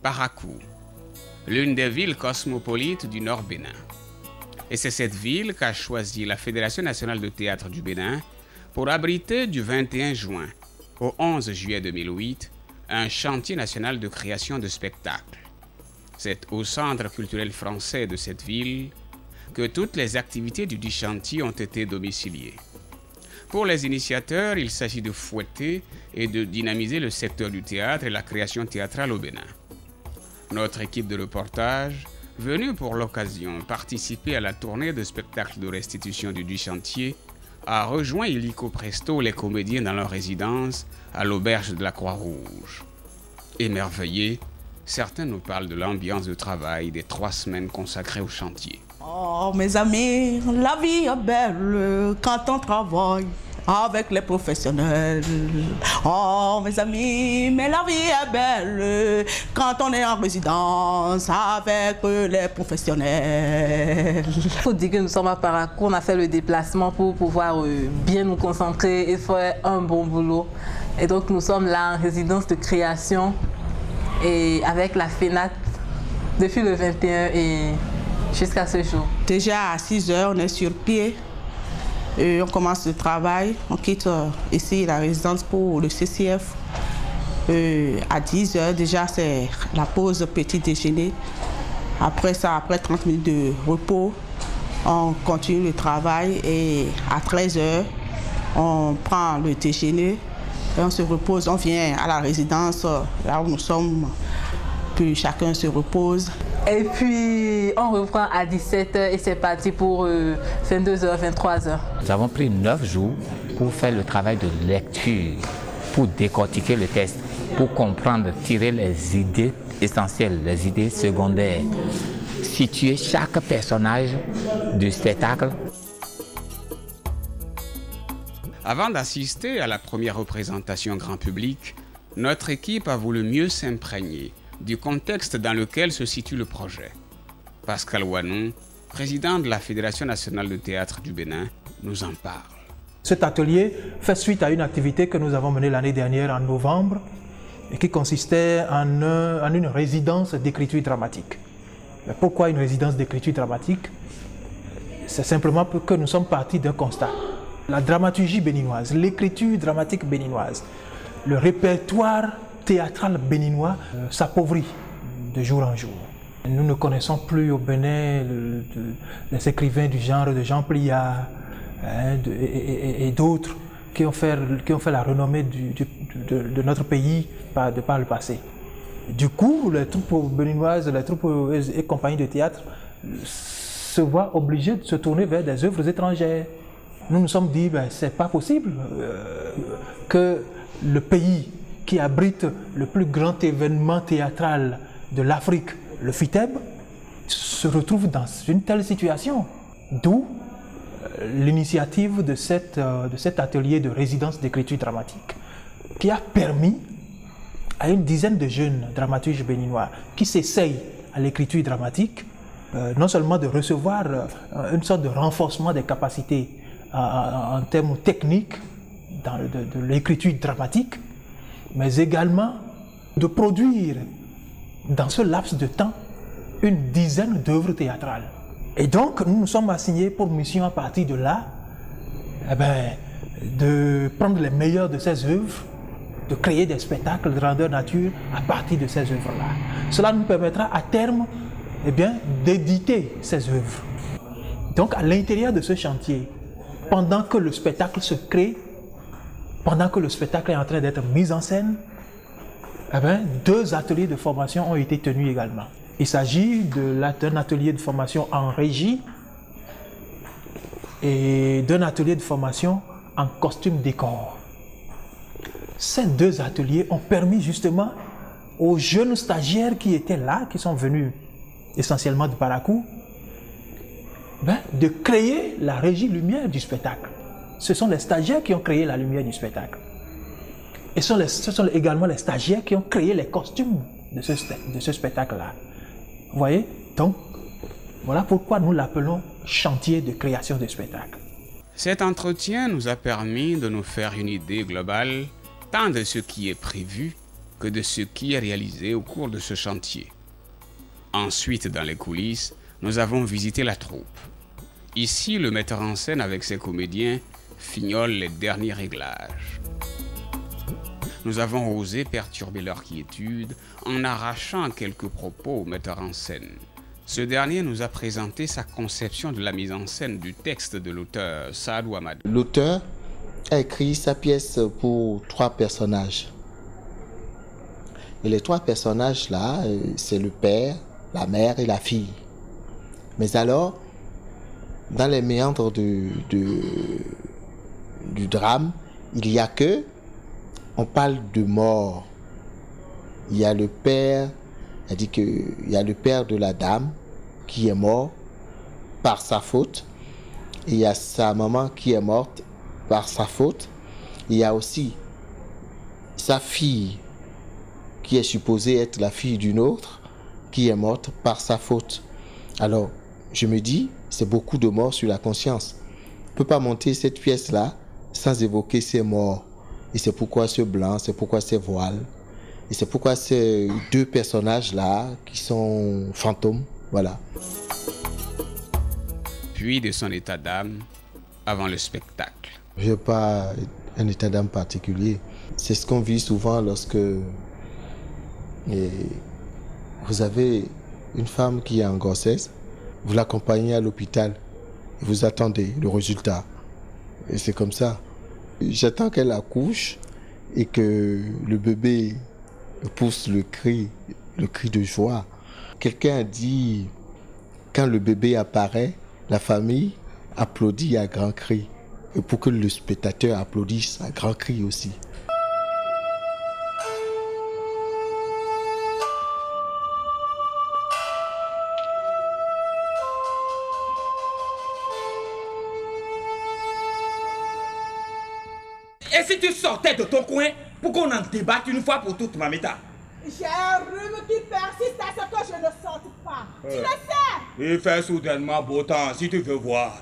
Parakou, l'une des villes cosmopolites du Nord Bénin. Et c'est cette ville qu'a choisi la Fédération nationale de théâtre du Bénin pour abriter du 21 juin au 11 juillet 2008 un chantier national de création de spectacles. C'est au Centre culturel français de cette ville que toutes les activités du dit chantier ont été domiciliées. Pour les initiateurs, il s'agit de fouetter et de dynamiser le secteur du théâtre et la création théâtrale au Bénin. Notre équipe de reportage, venue pour l'occasion participer à la tournée de spectacles de restitution du dit chantier, a rejoint illico presto les comédiens dans leur résidence à l'auberge de la Croix-Rouge. Émerveillés, certains nous parlent de l'ambiance de travail des 3 semaines consacrées au chantier. Oh mes amis, la vie est belle quand on travaille avec les professionnels. Oh mes amis, mais la vie est belle quand on est en résidence avec les professionnels. Il faut dire que nous sommes à Parakou, on a fait le déplacement pour pouvoir bien nous concentrer et faire un bon boulot. Et donc nous sommes là en résidence de création et avec la FENAT depuis le 21 et jusqu'à ce jour. Déjà à 6 heures, on est sur pied. On commence le travail. On quitte ici la résidence pour le CCF. À 10 heures, déjà, c'est la pause petit déjeuner. Après ça, après 30 minutes de repos, on continue le travail. Et à 13 heures, on prend le déjeuner et on se repose. On vient à la résidence, là où nous sommes, puis chacun se repose. Et puis, on reprend à 17h et c'est parti pour 22h, 23h. Nous avons pris 9 jours pour faire le travail de lecture, pour décortiquer le texte, pour comprendre, tirer les idées essentielles, les idées secondaires, situer chaque personnage du spectacle. Avant d'assister à la première représentation grand public, notre équipe a voulu mieux s'imprégner du contexte dans lequel se situe le projet. Pascal Wanon, président de la Fédération nationale de théâtre du Bénin, nous en parle. Cet atelier fait suite à une activité que nous avons menée l'année dernière en novembre et qui consistait en une résidence d'écriture dramatique. Mais pourquoi une résidence d'écriture dramatique? C'est simplement que nous sommes partis d'un constat. La dramaturgie béninoise, l'écriture dramatique béninoise, le répertoire théâtral béninois s'appauvrit de jour en jour. Nous ne connaissons plus au Bénin les écrivains du genre de Jean Pliat et d'autres qui ont fait la renommée de notre pays par le passé. Du coup, les troupes béninoises, les troupes et compagnies de théâtre se voient obligées de se tourner vers des œuvres étrangères. Nous nous sommes dit, c'est pas possible que le pays qui abrite le plus grand événement théâtral de l'Afrique, le FITEB, se retrouve dans une telle situation. D'où l'initiative de cet atelier de résidence d'écriture dramatique qui a permis à une dizaine de jeunes dramaturges béninois qui s'essayent à l'écriture dramatique, non seulement de recevoir une sorte de renforcement des capacités en termes techniques de l'écriture dramatique, mais également de produire dans ce laps de temps une dizaine d'œuvres théâtrales. Et donc, nous nous sommes assignés pour mission à partir de là, de prendre les meilleures de ces œuvres, de créer des spectacles de grandeur nature à partir de ces œuvres-là. Cela nous permettra à terme d'éditer ces œuvres. Donc, à l'intérieur de ce chantier, pendant que le spectacle se crée, pendant que le spectacle est en train d'être mis en scène, 2 ateliers de formation ont été tenus également. Il s'agit d'un atelier de formation en régie et d'un atelier de formation en costume décor. Ces 2 ateliers ont permis justement aux jeunes stagiaires qui étaient là, qui sont venus essentiellement de Parakou, de créer la régie lumière du spectacle. Ce sont les stagiaires qui ont créé la lumière du spectacle. Et ce sont également les stagiaires qui ont créé les costumes de ce spectacle-là. Vous voyez? Donc, Voilà pourquoi nous l'appelons chantier de création de spectacles. Cet entretien nous a permis de nous faire une idée globale tant de ce qui est prévu que de ce qui est réalisé au cours de ce chantier. Ensuite, dans les coulisses, nous avons visité la troupe. Ici, le metteur en scène avec ses comédiens fignole les derniers réglages. Nous avons osé perturber leur quiétude en arrachant quelques propos au metteur en scène. Ce dernier nous a présenté sa conception de la mise en scène du texte de l'auteur Saadou Amadou. L'auteur a écrit sa pièce pour 3 personnages. Et les 3 personnages-là, c'est le père, la mère et la fille. Mais alors, dans les méandres du drame, il y a que, on parle de mort. Il y a le père, elle dit qu'il y a le père de la dame qui est mort par sa faute. Et il y a sa maman qui est morte par sa faute. Il y a aussi sa fille qui est supposée être la fille d'une autre qui est morte par sa faute. Alors, je me dis, c'est beaucoup de morts sur la conscience. On ne peut pas monter cette pièce-là sans évoquer ces morts. Et c'est pourquoi ce blanc, c'est pourquoi ces voiles. Et c'est pourquoi ces 2 personnages-là qui sont fantômes, voilà. Puis de son état d'âme avant le spectacle. Je n'ai pas un état d'âme particulier. C'est ce qu'on vit souvent lorsque vous avez une femme qui est en grossesse, vous l'accompagnez à l'hôpital et vous attendez le résultat. Et c'est comme ça. J'attends qu'elle accouche et que le bébé pousse le cri de joie. Quelqu'un a dit, quand le bébé apparaît, la famille applaudit à grands cris. Et pour que le spectateur applaudisse à grands cris aussi. Et si tu sortais de ton coin pour qu'on en débatte une fois pour toutes, Mamita? J'ai un rhume qui persiste à ce que je ne sorte pas. Tu le sais. Il fait soudainement beau temps, si tu veux voir.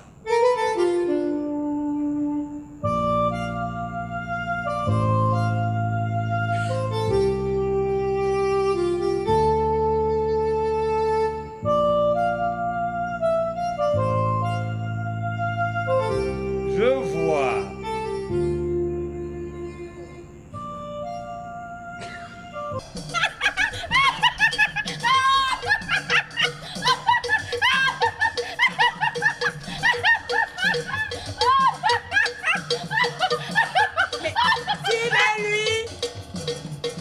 Je vois.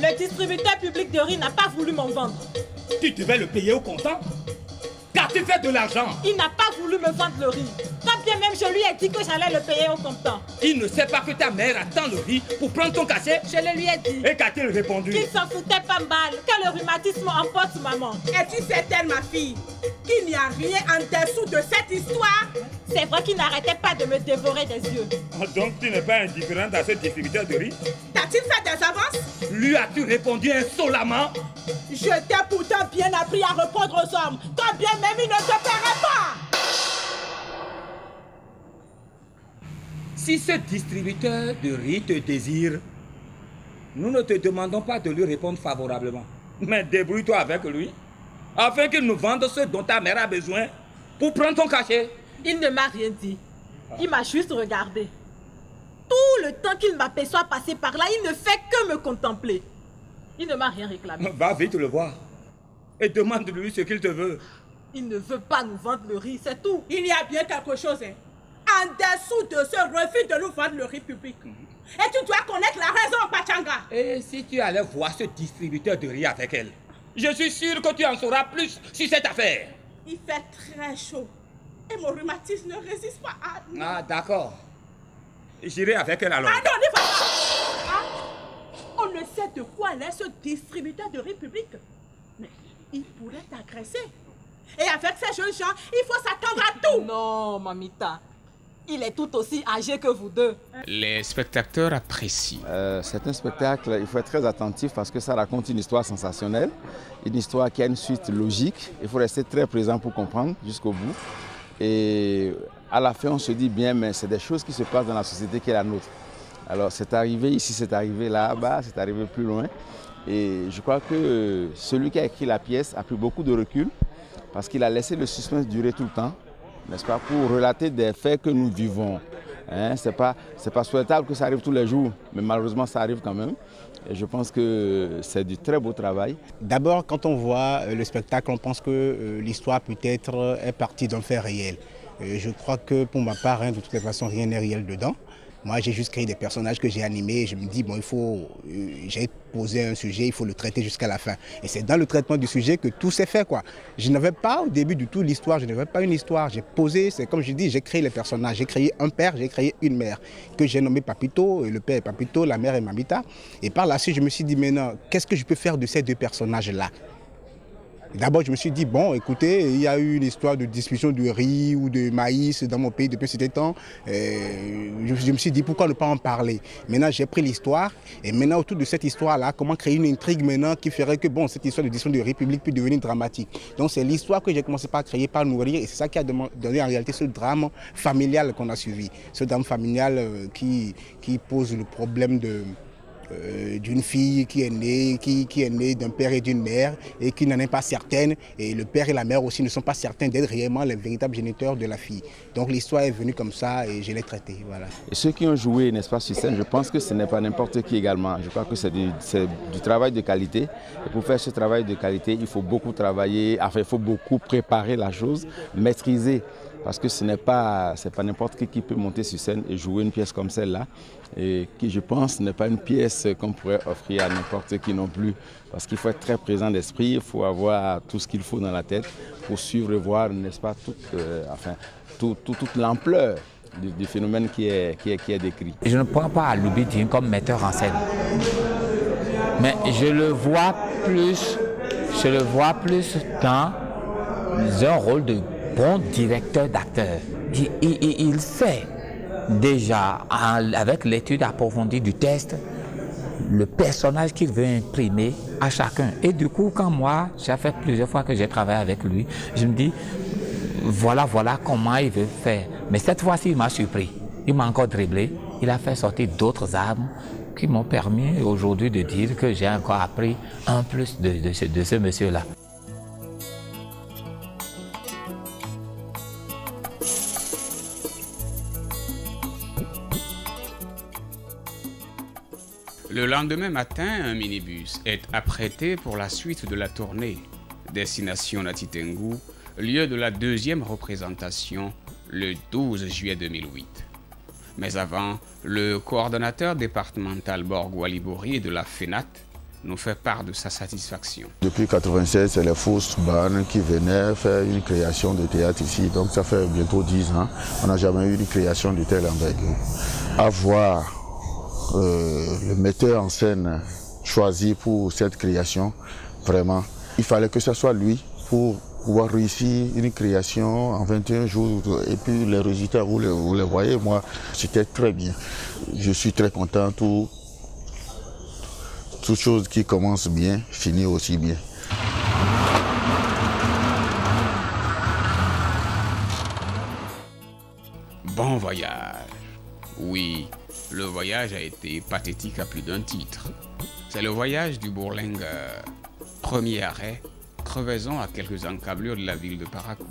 Le distributeur public de riz n'a pas voulu m'en vendre. Tu devais le payer au comptant? Qu'as-tu fait de l'argent? Il n'a pas voulu me vendre le riz. Quand bien même je lui ai dit que j'allais le payer au comptant. Il ne sait pas que ta mère attend le riz pour prendre ton cachet? Je le lui ai dit. Et qu'a-t-il répondu? Qu'il s'en foutait pas mal, que le rhumatisme emporte maman. Es-tu certaine, ma fille, qu'il n'y a rien en dessous de cette histoire? C'est vrai qu'il n'arrêtait pas de me dévorer des yeux. Donc tu n'es pas indifférente à ce distributeur de riz? T'as-t-il fait des avances? Lui as-tu répondu insolemment? Je t'ai pourtant bien appris à répondre aux hommes, quand bien même il ne te paierait pas. Si ce distributeur de riz te désire, nous ne te demandons pas de lui répondre favorablement. Mais débrouille-toi avec lui, afin qu'il nous vende ce dont ta mère a besoin pour prendre ton cachet. Il ne m'a rien dit. Il m'a juste regardé. Tout le temps qu'il m'aperçoit passer par là, il ne fait que me contempler. Il ne m'a rien réclamé. Va vite le voir et demande-lui ce qu'il te veut. Il ne veut pas nous vendre le riz, c'est tout. Il y a bien quelque chose, hein, en dessous de ce refus de nous vendre le riz public. Et tu dois connaître la raison, Pachanga. Et si tu allais voir ce distributeur de riz avec elle, je suis sûr que tu en sauras plus sur cette affaire. Il fait très chaud. Et mon rhumatisme ne résiste pas à... Ah, d'accord. J'irai avec elle alors. Ah non, n'y va pas. Ah, on ne sait de quoi elle est, ce distributeur de riz public. Mais il pourrait t'agresser. Et avec ces jeunes gens, il faut s'attendre à tout. Non, Mamita. Il est tout aussi âgé que vous deux. Les spectateurs apprécient. C'est un spectacle, il faut être très attentif parce que ça raconte une histoire sensationnelle, une histoire qui a une suite logique. Il faut rester très présent pour comprendre jusqu'au bout. Et à la fin, on se dit bien, mais c'est des choses qui se passent dans la société qui est la nôtre. Alors c'est arrivé ici, c'est arrivé là-bas, c'est arrivé plus loin. Et je crois que celui qui a écrit la pièce a pris beaucoup de recul parce qu'il a laissé le suspense durer tout le temps, n'est-ce pas, pour relater des faits que nous vivons. Hein, c'est pas souhaitable que ça arrive tous les jours, mais malheureusement ça arrive quand même. Et je pense que c'est du très beau travail. D'abord, quand on voit le spectacle, on pense que l'histoire peut-être est partie d'un fait réel. Je crois que pour ma part, de toutes les façons, rien n'est réel dedans. Moi, j'ai juste créé des personnages que j'ai animés et je me dis, bon, j'ai posé un sujet, il faut le traiter jusqu'à la fin. Et c'est dans le traitement du sujet que tout s'est fait, quoi. Je n'avais pas au début du tout l'histoire, je n'avais pas une histoire. J'ai posé, c'est comme je dis, j'ai créé les personnages. J'ai créé un père, j'ai créé une mère, que j'ai nommé Papito, et le père est Papito, la mère est Mamita. Et par la suite, je me suis dit, maintenant, qu'est-ce que je peux faire de ces deux personnages-là ? D'abord, je me suis dit, bon, écoutez, il y a eu une histoire de distribution de riz ou de maïs dans mon pays depuis ce temps. Je me suis dit, pourquoi ne pas en parler? Maintenant, j'ai pris l'histoire et maintenant, autour de cette histoire-là, comment créer une intrigue maintenant qui ferait que, bon, cette histoire de distribution de riz public puisse devenir dramatique. Donc, c'est l'histoire que j'ai commencé par créer, par nourrir et c'est ça qui a donné en réalité ce drame familial qu'on a suivi. Ce drame familial qui pose le problème d'une fille qui est née d'un père et d'une mère et qui n'en est pas certaine, et le père et la mère aussi ne sont pas certains d'être réellement les véritables géniteurs de la fille. Donc l'histoire est venue comme ça et je l'ai traitée. Voilà. Et ceux qui ont joué, n'est-ce pas, sur scène, je pense que ce n'est pas n'importe qui également. Je crois que c'est du travail de qualité. Et pour faire ce travail de qualité, il faut beaucoup travailler, enfin il faut beaucoup préparer la chose, maîtriser. Parce que ce n'est pas n'importe qui peut monter sur scène et jouer une pièce comme celle-là, et qui, je pense, n'est pas une pièce qu'on pourrait offrir à n'importe qui non plus. Parce qu'il faut être très présent d'esprit, il faut avoir tout ce qu'il faut dans la tête pour suivre et voir, n'est-ce pas, toute l'ampleur du phénomène qui est décrit. Je ne prends pas Aloubi Dieng comme metteur en scène, mais je le vois plus dans un rôle de bon directeur d'acteur. Il sait déjà, avec l'étude approfondie du texte, le personnage qu'il veut imprimer à chacun. Et du coup, quand moi, ça fait plusieurs fois que j'ai travaillé avec lui, je me dis, voilà comment il veut faire. Mais cette fois-ci, il m'a surpris. Il m'a encore dribblé. Il a fait sortir d'autres armes qui m'ont permis aujourd'hui de dire que j'ai encore appris un plus de ce monsieur-là. Le lendemain matin, un minibus est apprêté pour la suite de la tournée. Destination Nati Tengu, lieu de la deuxième représentation, le 12 juillet 2008. Mais avant, le coordonnateur départemental Borgo Alibori de la FENAT nous fait part de sa satisfaction. Depuis 1996, c'est les fausses Ban qui venaient faire une création de théâtre ici. Donc ça fait bientôt 10 ans. On n'a jamais eu une création de telle envergure. Avoir le metteur en scène choisi pour cette création, vraiment, il fallait que ce soit lui pour pouvoir réussir une création en 21 jours. Et puis les résultats, vous les voyez, moi, c'était très bien. Je suis très content, toute chose qui commence bien, finit aussi bien. Bon voyage. Oui, le voyage a été pathétique à plus d'un titre. C'est le voyage du bourlingueur. Premier arrêt, crevaison à quelques encablures de la ville de Parakou.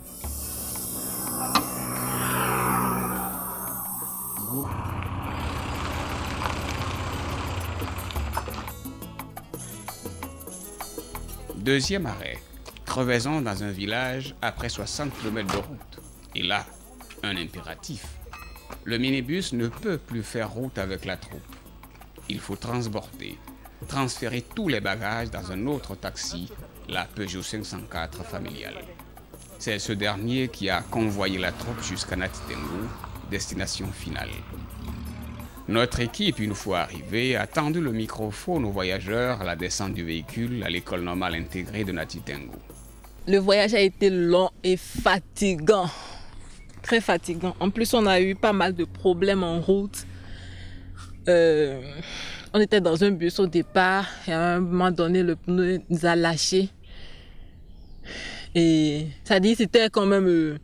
Deuxième arrêt, crevaison dans un village après 60 km de route. Et là, un impératif. Le minibus ne peut plus faire route avec la troupe. Il faut transférer tous les bagages dans un autre taxi, la Peugeot 504 familiale. C'est ce dernier qui a convoyé la troupe jusqu'à Nati Tengu, destination finale. Notre équipe, une fois arrivée, a tendu le microphone aux voyageurs à la descente du véhicule à l'école normale intégrée de Nati Tengu. Le voyage a été long et fatigant. très fatigant. En plus, on a eu pas mal de problèmes en route. On était dans un bus au départ et à un moment donné, le pneu nous a lâchés. Et ça dit, c'était quand même...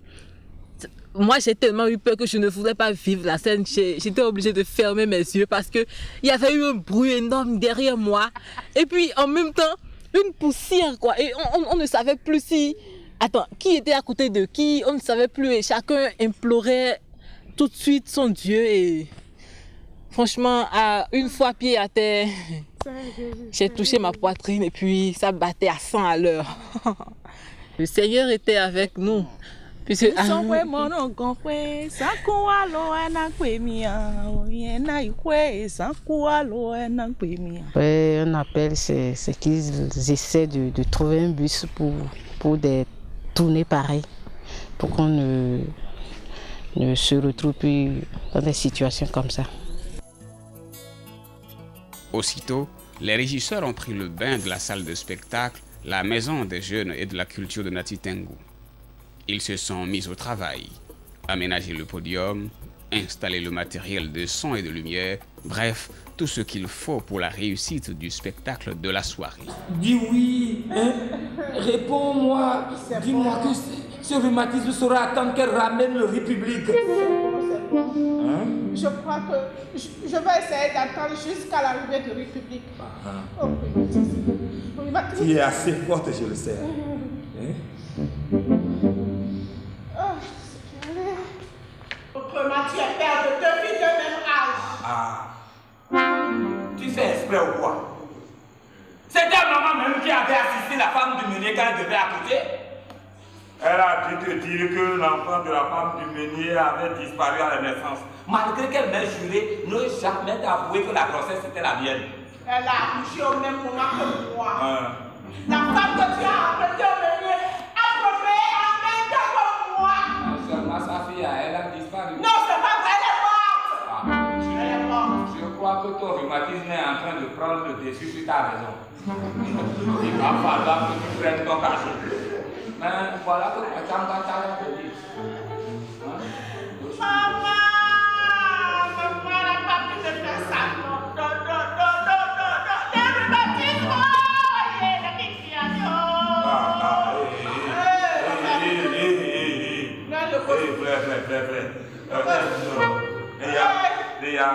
Moi, j'ai tellement eu peur que je ne voulais pas vivre la scène. J'étais obligée de fermer mes yeux parce qu'il y avait eu un bruit énorme derrière moi. Et puis, en même temps, une poussière, quoi. Et on ne savait plus si... Attends, qui était à côté de qui? On ne savait plus et chacun implorait tout de suite son Dieu. Et franchement, une fois pied à terre, j'ai touché ma poitrine et puis ça battait à 100 à l'heure. Le Seigneur était avec nous. Puisque, on appelle, c'est qu'ils essaient de trouver un bus pour des tournées pareilles, pour qu'on ne se retrouve plus dans des situations comme ça. Aussitôt, les régisseurs ont pris le bain de la salle de spectacle, la maison des jeunes et de la culture de Nati Tengu. Ils se sont mis au travail, aménager le podium, installer le matériel de son et de lumière, bref, tout ce qu'il faut pour la réussite du spectacle de la soirée. Dis oui, hein? Réponds-moi, dis-moi que ce rhumatisme saura attendre qu'elle ramène le République. Hein? Je crois que je vais essayer d'attendre jusqu'à l'arrivée de République. Oh, tu es assez forte, je le sais. Hein? Autrement, tu es père de 2 filles de même âge. Ah. Tu fais exprès ou quoi? C'est ta maman même qui avait assisté la femme du meunier quand elle devait accoucher. Elle a dû te dire que l'enfant de la femme du meunier avait disparu à la naissance. Malgré qu'elle m'ait juré ne jamais t'avouer que la grossesse était la mienne. Elle a accouché au même moment que moi. La femme que tu as appelée au meunier a procréé en même temps que moi. Seulement sa fille, elle a disparu. Non, c'est pas vrai, elle est morte. Elle est morte. Je crois que ton rhumatisme est en train de prendre le dessus sur ta raison. Il va falloir que tu prennes ton cachet. Mais voilà que tu as un peu dit. Maman n'a pas pu te faire ça. Non. Le rhumatisme, la fixation. Léa.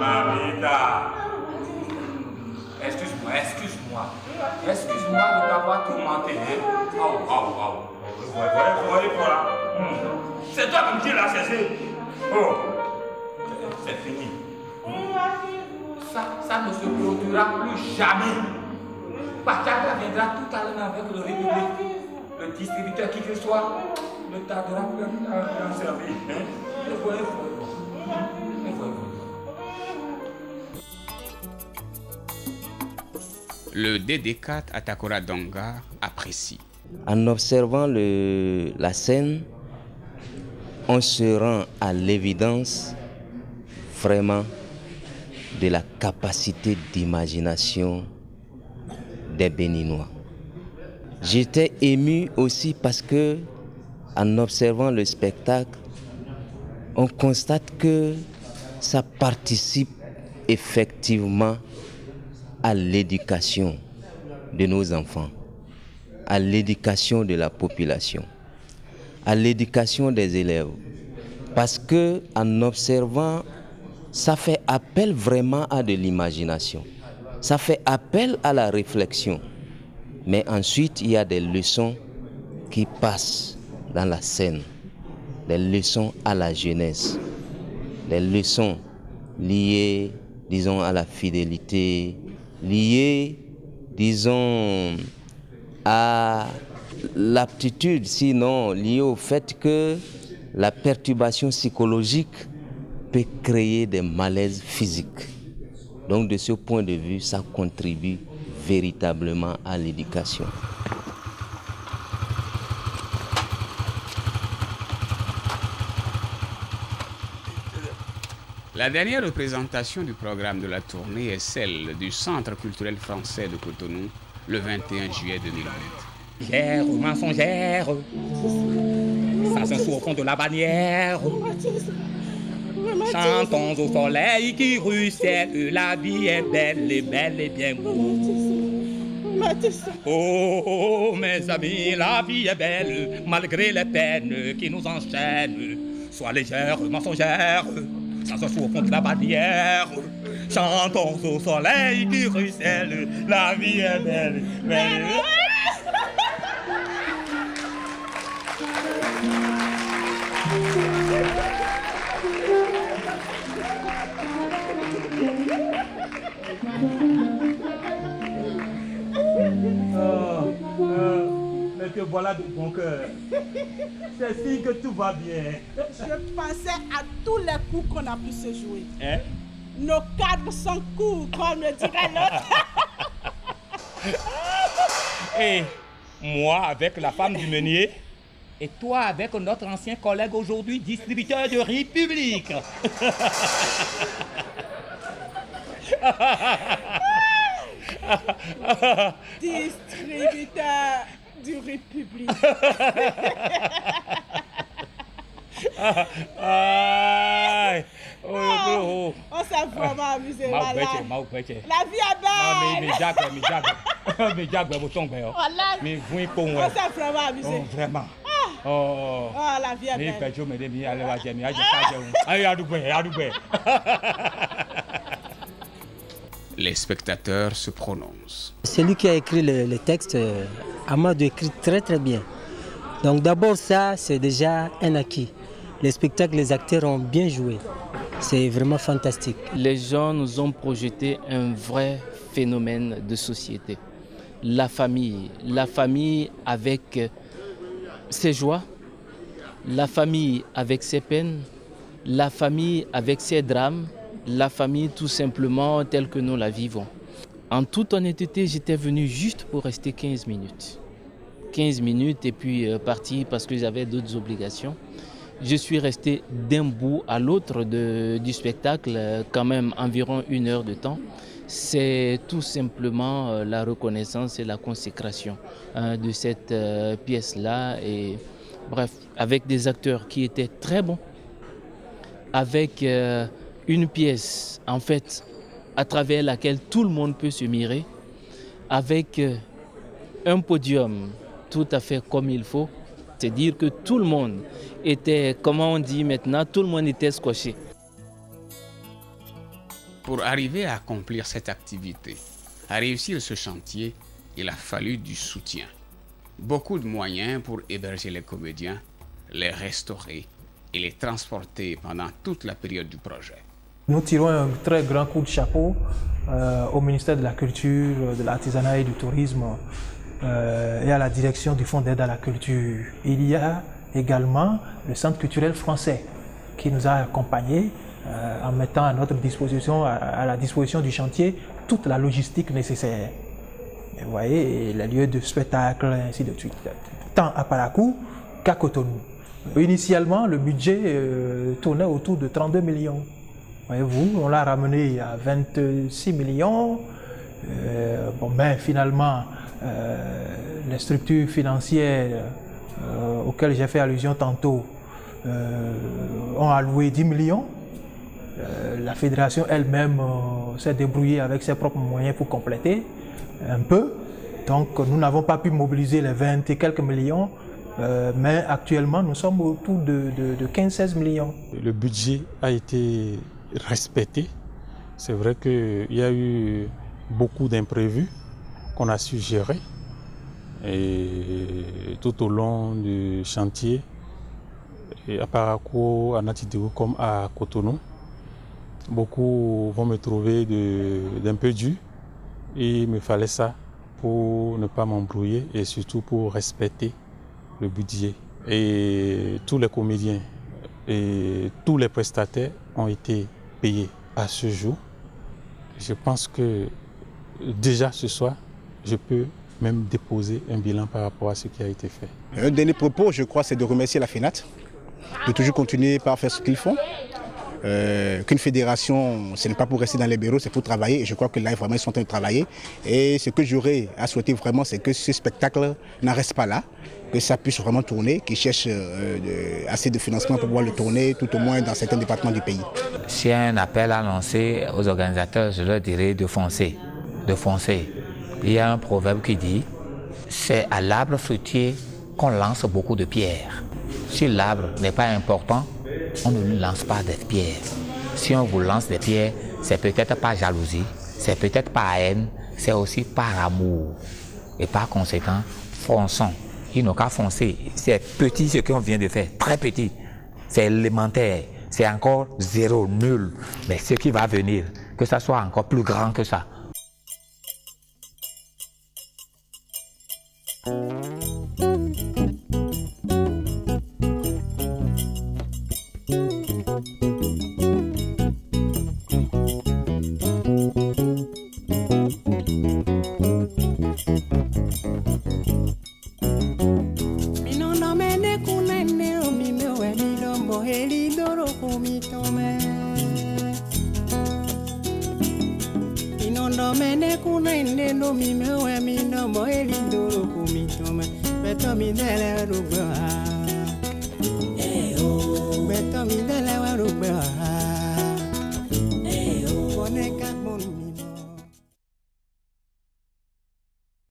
Mamita. Excuse-moi de t'avoir tourmenté. Voilà. C'est toi qui l'as cherché. Oh, c'est fini. Ça ne se produira plus jamais. Pachaka viendra tout à l'heure avec le République. Le distributeur qui que soit ne tardera plus à en servir. Le DD4 Atakora Donga apprécie. En observant la scène, on se rend à l'évidence vraiment de la capacité d'imagination des Béninois. J'étais ému aussi parce que, en observant le spectacle, on constate que ça participe effectivement à l'éducation de nos enfants, à l'éducation de la population, à l'éducation des élèves. Parce que, en observant, ça fait appel vraiment à de l'imagination. Ça fait appel à la réflexion. Mais ensuite, il y a des leçons qui passent dans la scène, des leçons à la jeunesse, des leçons liées, disons, à la fidélité, liées, disons, à l'aptitude, sinon liées au fait que la perturbation psychologique peut créer des malaises physiques. Donc, de ce point de vue, ça contribue véritablement à l'éducation. La dernière représentation du programme de la tournée est celle du Centre culturel français de Cotonou, le 21 juillet 2008. Gère mensongère, ça se trouve au fond de la bannière. Chantons au soleil qui ruisselle, la vie est belle et bien beau. Oh mes amis, la vie est belle, malgré les peines qui nous enchaînent. Sois légère, mensongère, ça se trouve au fond de la bannière. Chantons au soleil qui ruisselle, la vie est belle. Mais que voilà de bon cœur. C'est signe que tout va bien. Je pensais à tous les coups qu'on a pu se jouer. Hein? Nos cadres sont courts, comme le dirait l'autre. Et moi avec la femme du meunier, et toi avec notre ancien collègue aujourd'hui distributeur de riz public. Distributeur du riz public. On s'est vraiment amusé. La vie est belle. On s'est vraiment amusé. Vraiment. Oh, la vie est belle. Les spectateurs se prononcent. Celui qui a écrit le texte, Amadou écrit très très bien. Donc d'abord ça, c'est déjà un acquis. Les spectacles, les acteurs ont bien joué. C'est vraiment fantastique. Les gens nous ont projeté un vrai phénomène de société. La famille avec ses joies, la famille avec ses peines, la famille avec ses drames, la famille tout simplement telle que nous la vivons. En toute honnêteté, j'étais venu juste pour rester 15 minutes. 15 minutes et puis partir parce que j'avais d'autres obligations. Je suis resté d'un bout à l'autre du spectacle, quand même environ 1 heure de temps. C'est tout simplement la reconnaissance et la consécration de cette pièce-là. Et bref, avec des acteurs qui étaient très bons, avec une pièce en fait à travers laquelle tout le monde peut se mirer, avec un podium tout à fait comme il faut. C'est dire que tout le monde était, comment on dit maintenant, tout le monde était scotché. Pour arriver à accomplir cette activité, à réussir ce chantier, il a fallu du soutien. Beaucoup de moyens pour héberger les comédiens, les restaurer et les transporter pendant toute la période du projet. Nous tirons un très grand coup de chapeau au ministère de la Culture, de l'Artisanat et du Tourisme et à la direction du Fonds d'aide à la culture. Il y a également le Centre culturel français qui nous a accompagnés en mettant à notre disposition, à la disposition du chantier, toute la logistique nécessaire. Et vous voyez, les lieux de spectacle, ainsi de suite, tant à Parakou qu'à Cotonou. Initialement, le budget tournait autour de 32 millions. Voyez-vous, on l'a ramené à 26 millions. Mais finalement, les structures financières auxquelles j'ai fait allusion tantôt ont alloué 10 millions. La fédération elle-même s'est débrouillée avec ses propres moyens pour compléter un peu. Donc nous n'avons pas pu mobiliser les 20 et quelques millions, mais actuellement nous sommes autour de 15-16 millions. Le budget a été respecté. C'est vrai qu'il y a eu beaucoup d'imprévus qu'on a su gérer. Et tout au long du chantier, et à Parakou, à Natidou comme à Cotonou, beaucoup vont me trouver d'un peu dur. Et il me fallait ça pour ne pas m'embrouiller et surtout pour respecter le budget. Et tous les comédiens et tous les prestataires ont été payés à ce jour. Je pense que déjà ce soir, je peux même déposer un bilan par rapport à ce qui a été fait. Un dernier propos, je crois, c'est de remercier la FENAT, de toujours continuer par faire ce qu'ils font. qu'une fédération, ce n'est pas pour rester dans les bureaux, c'est pour travailler. Et je crois que là, vraiment, ils sont en train de travailler. Et ce que j'aurais à souhaiter vraiment, c'est que ce spectacle n'en reste pas là, que ça puisse vraiment tourner, qu'ils cherchent assez de financement pour pouvoir le tourner, tout au moins dans certains départements du pays. S'il y a un appel à lancer aux organisateurs, je leur dirais de foncer, de foncer. Il y a un proverbe qui dit, c'est à l'arbre fruitier qu'on lance beaucoup de pierres. Si l'arbre n'est pas important, on ne lui lance pas des pierres. Si on vous lance des pierres, c'est peut-être pas jalousie, c'est peut-être pas haine, c'est aussi par amour. Et par conséquent, fonçons. Il n'a qu'à foncer. C'est petit ce qu'on vient de faire, très petit. C'est élémentaire, c'est encore zéro, nul. Mais ce qui va venir, que ça soit encore plus grand que ça. Beto mi dele wa rugbe ha. Boneka